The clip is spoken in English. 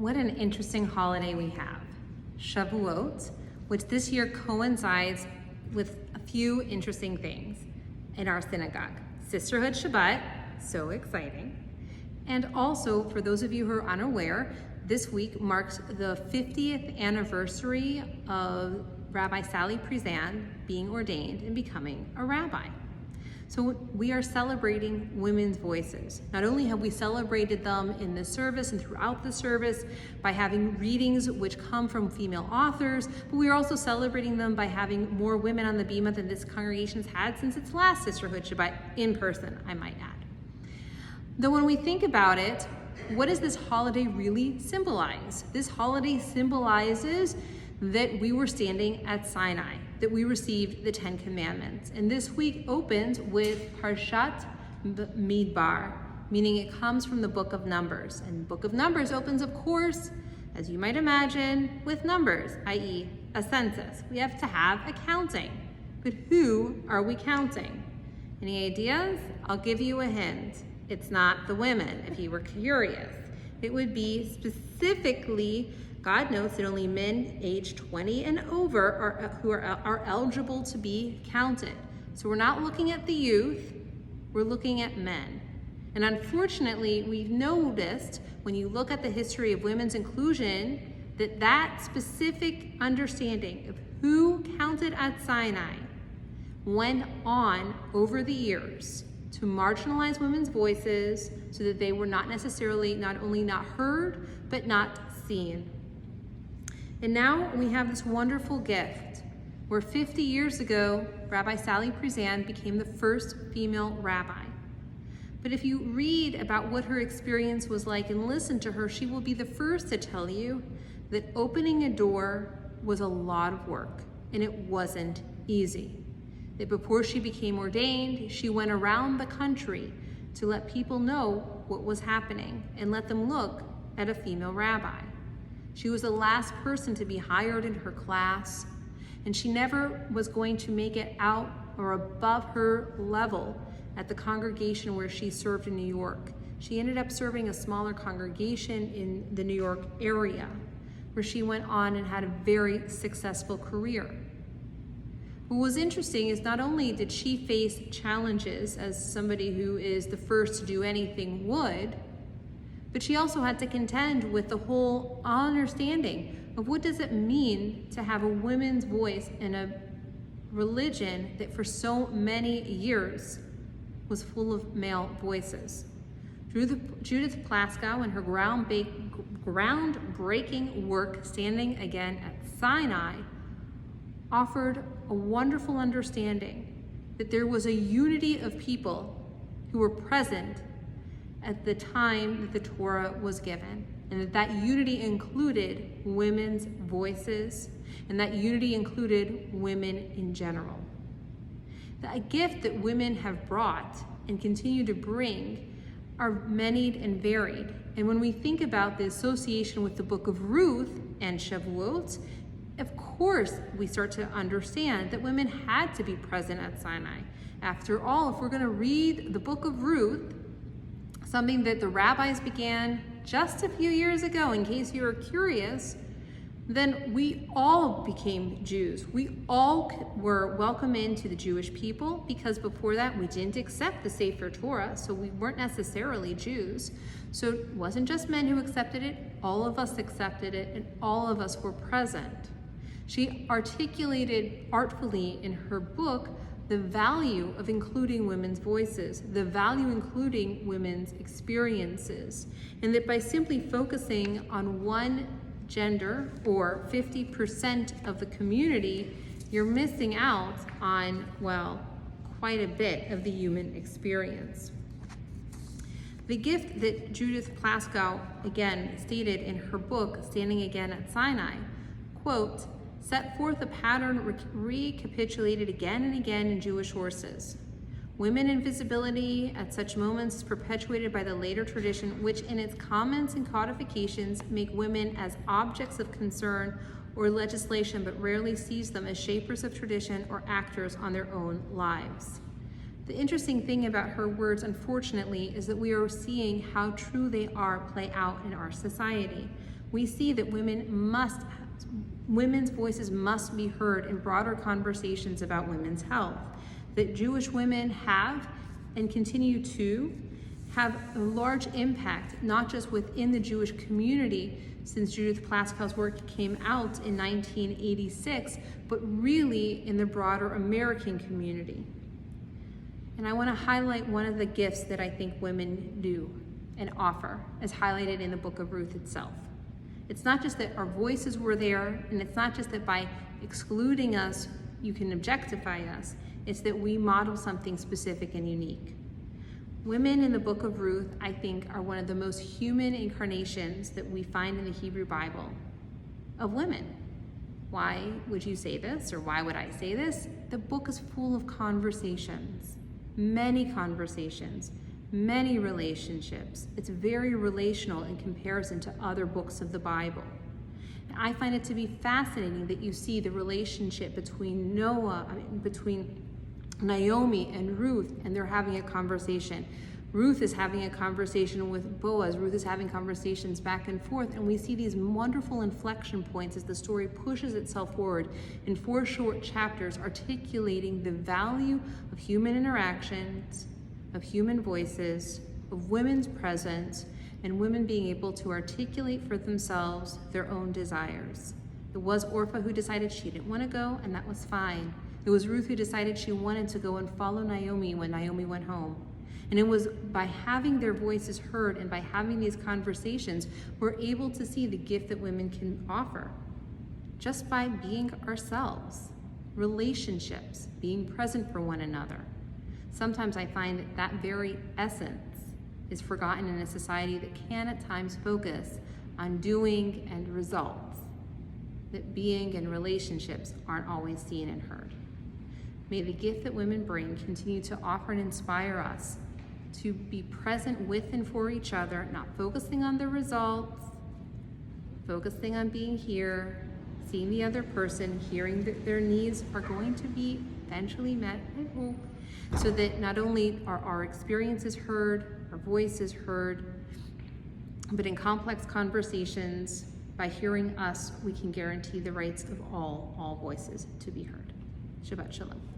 What an interesting holiday we have. Shavuot, which this year coincides with a few interesting things in our synagogue. Sisterhood Shabbat, so exciting. And also, for those of you who are unaware, this week marks the 50th anniversary of Rabbi Sally Priesand being ordained and becoming a rabbi. So we are celebrating women's voices. Not only have we celebrated them in the service and throughout the service by having readings which come from female authors, but we are also celebrating them by having more women on the bima than this congregation's had since its last Sisterhood Shabbat in person, I might add. Though when we think about it, what does this holiday really symbolize? This holiday symbolizes that we were standing at Sinai, that we received the 10 Commandments. And this week opens with Parshat Midbar, meaning it comes from the Book of Numbers. And the Book of Numbers opens, of course, as you might imagine, with numbers, i.e. a census. We have to have a counting. But who are we counting? Any ideas? I'll give you a hint. It's not the women, if you were curious. It would be specifically, God notes that only men aged 20 and over are eligible to be counted. So we're not looking at the youth, we're looking at men. And unfortunately, we've noticed when you look at the history of women's inclusion, that specific understanding of who counted at Sinai went on over the years to marginalize women's voices so that they were not only not heard, but not seen. And now we have this wonderful gift where 50 years ago, Rabbi Sally Priesand became the first female rabbi. But if you read about what her experience was like and listen to her, she will be the first to tell you that opening a door was a lot of work and it wasn't easy. That before she became ordained, she went around the country to let people know what was happening and let them look at a female rabbi. She was the last person to be hired in her class, and she never was going to make it out or above her level at the congregation where she served in New York. She ended up serving a smaller congregation in the New York area, where she went on and had a very successful career. What was interesting is not only did she face challenges as somebody who is the first to do anything would, but she also had to contend with the whole understanding of what does it mean to have a women's voice in a religion that for so many years was full of male voices. Judith Plaskow and her groundbreaking work, Standing Again at Sinai, offered a wonderful understanding that there was a unity of people who were present at the time that the Torah was given, and that unity included women's voices, and that unity included women in general. A gift that women have brought and continue to bring are many and varied. And when we think about the association with the book of Ruth and Shavuot, of course we start to understand that women had to be present at Sinai. After all, if we're going to read the book of Ruth, something that the rabbis began just a few years ago, in case you were curious, then we all became Jews. We all were welcome into the Jewish people, because before that we didn't accept the Sefer Torah, so we weren't necessarily Jews. So it wasn't just men who accepted it, all of us accepted it, and all of us were present. She articulated artfully in her book the value of including women's voices, the value including women's experiences, and that by simply focusing on one gender or 50% of the community, you're missing out on, well, quite a bit of the human experience. The gift that Judith Plaskow again stated in her book, Standing Again at Sinai, quote, set forth a pattern recapitulated again and again in Jewish sources. Women invisibility at such moments is perpetuated by the later tradition, which in its comments and codifications make women as objects of concern or legislation, but rarely sees them as shapers of tradition or actors on their own lives. The interesting thing about her words, unfortunately, is that we are seeing how true they are play out in our society. we see that women's voices must be heard in broader conversations about women's health, that Jewish women have and continue to have a large impact, not just within the Jewish community since Judith Plaskow's work came out in 1986, but really in the broader American community. And I want to highlight one of the gifts that I think women do and offer, as highlighted in the book of Ruth itself. It's not just that our voices were there, and it's not just that by excluding us, you can objectify us. It's that we model something specific and unique. Women in the book of Ruth, I think, are one of the most human incarnations that we find in the Hebrew Bible of women. Why would you say this, or why would I say this? The book is full of conversations, many relationships. It's very relational in comparison to other books of the Bible. And I find it to be fascinating that you see the relationship between Naomi and Ruth, and they're having a conversation. Ruth is having a conversation with Boaz. Ruth is having conversations back and forth, and we see these wonderful inflection points as the story pushes itself forward in 4 short chapters, articulating the value of human interactions, of human voices, of women's presence, and women being able to articulate for themselves their own desires. It was Orpah who decided she didn't want to go, and that was fine. It was Ruth who decided she wanted to go and follow Naomi when Naomi went home. And it was by having their voices heard and by having these conversations, we're able to see the gift that women can offer. Just by being ourselves, relationships, being present for one another. Sometimes I find that very essence is forgotten in a society that can at times focus on doing and results, that being and relationships aren't always seen and heard. May the gift that women bring continue to offer and inspire us to be present with and for each other, not focusing on the results, focusing on being here, seeing the other person, hearing that their needs are going to be eventually met, I hope, so that not only are our experiences heard, our voices heard, but in complex conversations, by hearing us, we can guarantee the rights of all voices to be heard. Shabbat Shalom.